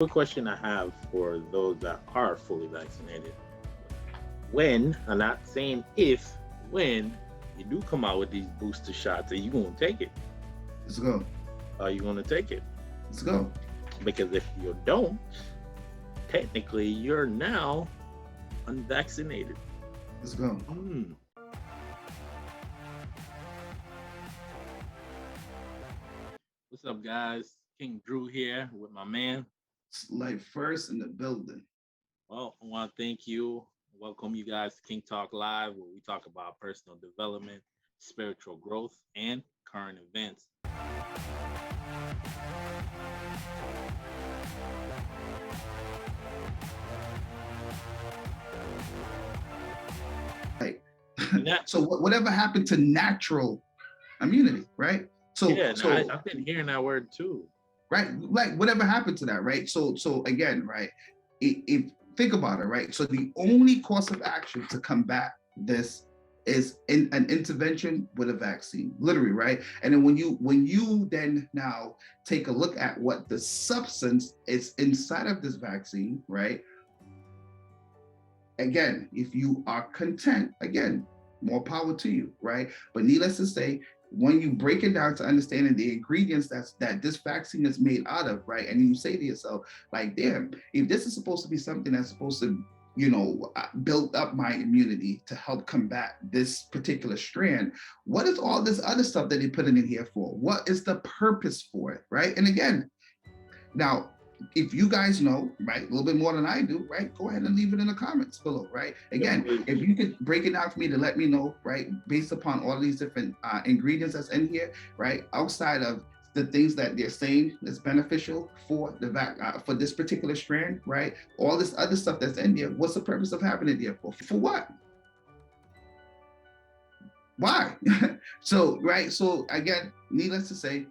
Quick question I have for those that are fully vaccinated. When, I'm not saying if, when you do come out with these booster shots, are you going to take it? Let's go. Are you going to take it? Let's go. Because if you don't, technically you're now unvaccinated. Let's go. Hmm. What's up, guys? King Drew here with my man. Life first in the building. Well, I want to thank you. Welcome you guys to King Talk Live, where we talk about personal development, spiritual growth, and current events. Right. And that, So whatever happened to natural immunity, right? So yeah, no, so I've been hearing that word too. right, like whatever happened to that, right? So again, right? If think about it, right? So the only course of action to combat this is in an intervention with a vaccine, literally, right? And then when you then now take a look at what the substance is inside of this vaccine, right? Again, if you are content, again, more power to you, right? But needless to say, when you break it down to understanding the ingredients that this vaccine is made out of, right? And you say to yourself, like, damn, if this is supposed to be something that's supposed to, build up my immunity to help combat this particular strand, what is all this other stuff that they put in here for? What is the purpose for it, right? And again, now, if you guys know, right, a little bit more than I do, right, go ahead and leave it in the comments below, right? Yeah, Again, please. if you could break it down for me to let me know, right, based upon all these different ingredients that's in here, right, outside of the things that they're saying is beneficial for for this particular strand, right? All this other stuff that's in there, what's the purpose of having it there for? For what? Why? So, right, so again, needless to say,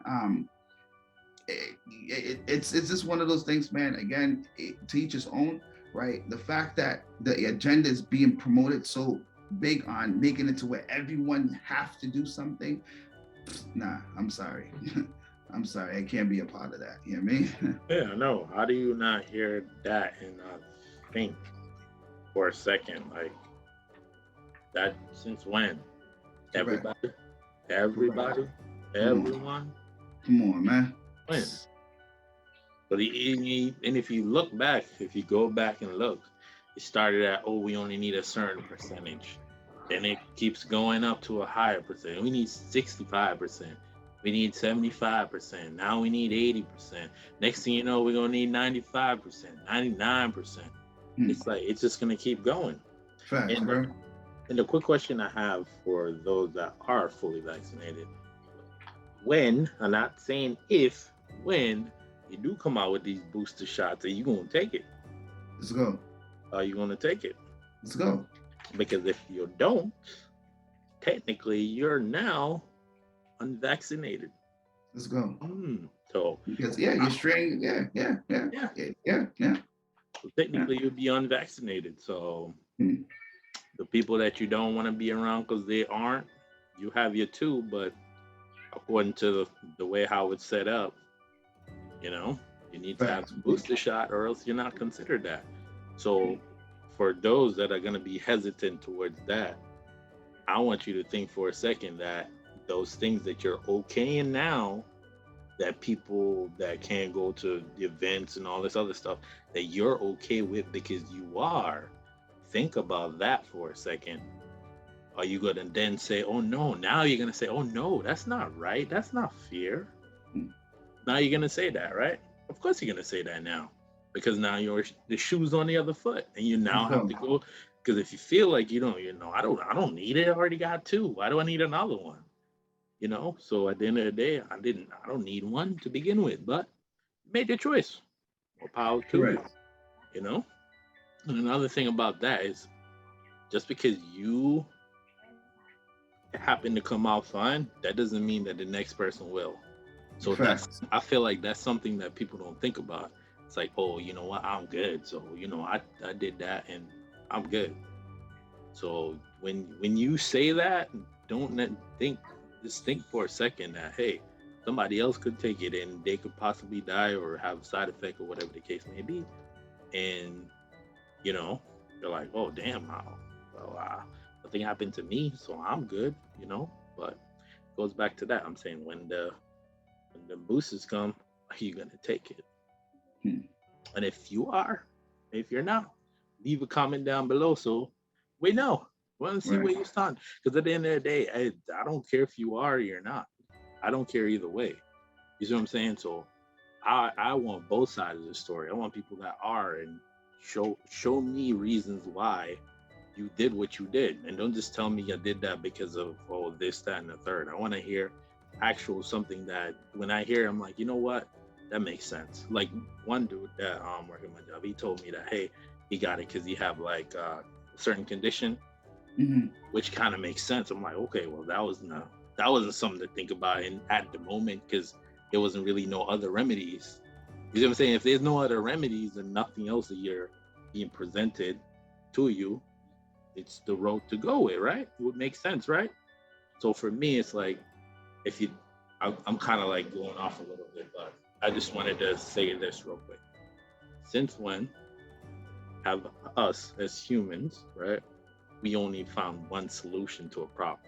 it's just one of those things, man. Again, to each his own, right? The fact that the agenda is being promoted so big on making it to where everyone have to do something, nah, I'm sorry. I'm sorry, I can't be a part of that. You know what I mean? Yeah, no. How do you not hear that and not think for a second? Like, that since when? Correct. Everybody? Correct. Everybody? Come on. Everyone? Come on, man. When? But and if you look back, if you go back and look, it started at, oh, we only need a certain percentage. Then it keeps going up to a higher percent. We need 65%. We need 75%. Now we need 80%. Next thing you know, we're gonna need 95%, 99%. Hmm. It's like it's just gonna keep going. Facts, And the, bro. and the quick question I have for those that are fully vaccinated, when, I'm not saying if, when you do come out with these booster shots, are you gonna take it? Let's go. Are you gonna take it? Let's go. Because if you don't, technically you're now unvaccinated. Let's go. So, Because yeah, you're straying. Yeah, yeah, yeah, yeah, yeah, yeah, yeah, so yeah. technically you'd be unvaccinated. So Hmm. the people that you don't want to be around because they aren't, you have your two, but according to the way how it's set up, you know, you need to have Facts. the booster shot or else you're not considered that. So for those that are going to be hesitant towards that, I want you to think for a second that those things that you're okaying now, that people that can't go to the events and all this other stuff, that you're okay with because you are, think about that for a second. Are you going to then say, oh no, now you're going to say, oh no, that's not right. That's not fair. Hmm. Now you're going to say that, right? Of course you're going to say that now because now the shoe's on the other foot and you Let's now have go. to go. Because if you feel like I don't need it. I already got two. Why do I need another one? So at the end of the day, I don't need one to begin with, but you made your choice. More power to you. Correct. You know. And another thing about that is just because you happen to come out fine, that doesn't mean that the next person will. So Facts. I feel like that's something that people don't think about. It's like, oh, you know what, I'm good. So, I did that and I'm good. So when you say that, don't think just think for a second that, hey, somebody else could take it and they could possibly die or have a side effect or whatever the case may be. And you know, they're like, oh damn, well, nothing happened to me, so I'm good, But it goes back to that. I'm saying when the boosters come, are you gonna take it? Hmm. And if you are, if you're not, leave a comment down below so we know. We want to see Right. where you stand. Because at the end of the day, I don't care if you are or you're not. I don't care either way. You see what I'm saying? So I want both sides of the story. I want people that are and show me reasons why you did what you did, and don't just tell me I did that because of this, that, and the third. I want to hear actual something that when I hear, I'm like, you know what, that makes sense. Like one dude that working my job, he told me that hey, he got it because he have like a certain condition, Mhm. which kind of makes sense. I'm like, okay, well that wasn't something to think about in at the moment because there wasn't really no other remedies. You see what I'm saying? If there's no other remedies and nothing else that you're being presented to you, it's the road to go with, right? It would make sense, right? So for me, it's like if you, I'm kind of like going off a little bit, but I just wanted to say this real quick. Since when have us as humans, right? We only found one solution to a problem.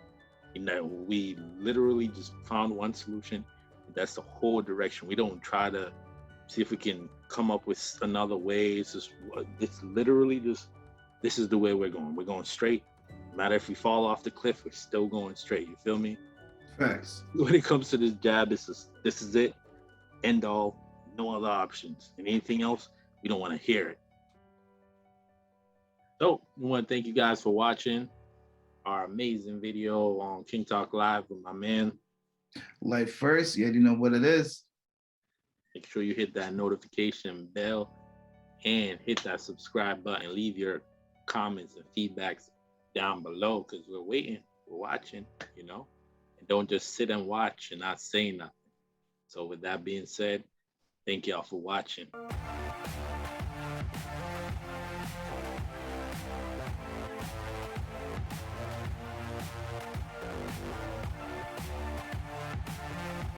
We literally just found one solution. That's the whole direction. We don't try to see if we can come up with another way. It's literally just this is the way we're going. We're going straight. No matter if we fall off the cliff, we're still going straight. You feel me? Facts. When it comes to this jab, this is it. End all. No other options. And anything else, we don't want to hear it. So we want to thank you guys for watching our amazing video on King Talk Live with my man. Life first, you already know what it is. Make sure you hit that notification bell and hit that subscribe button. Leave your comments and feedbacks down below because we're waiting, we're watching, and don't just sit and watch and not say nothing. So with that being said, thank y'all for watching.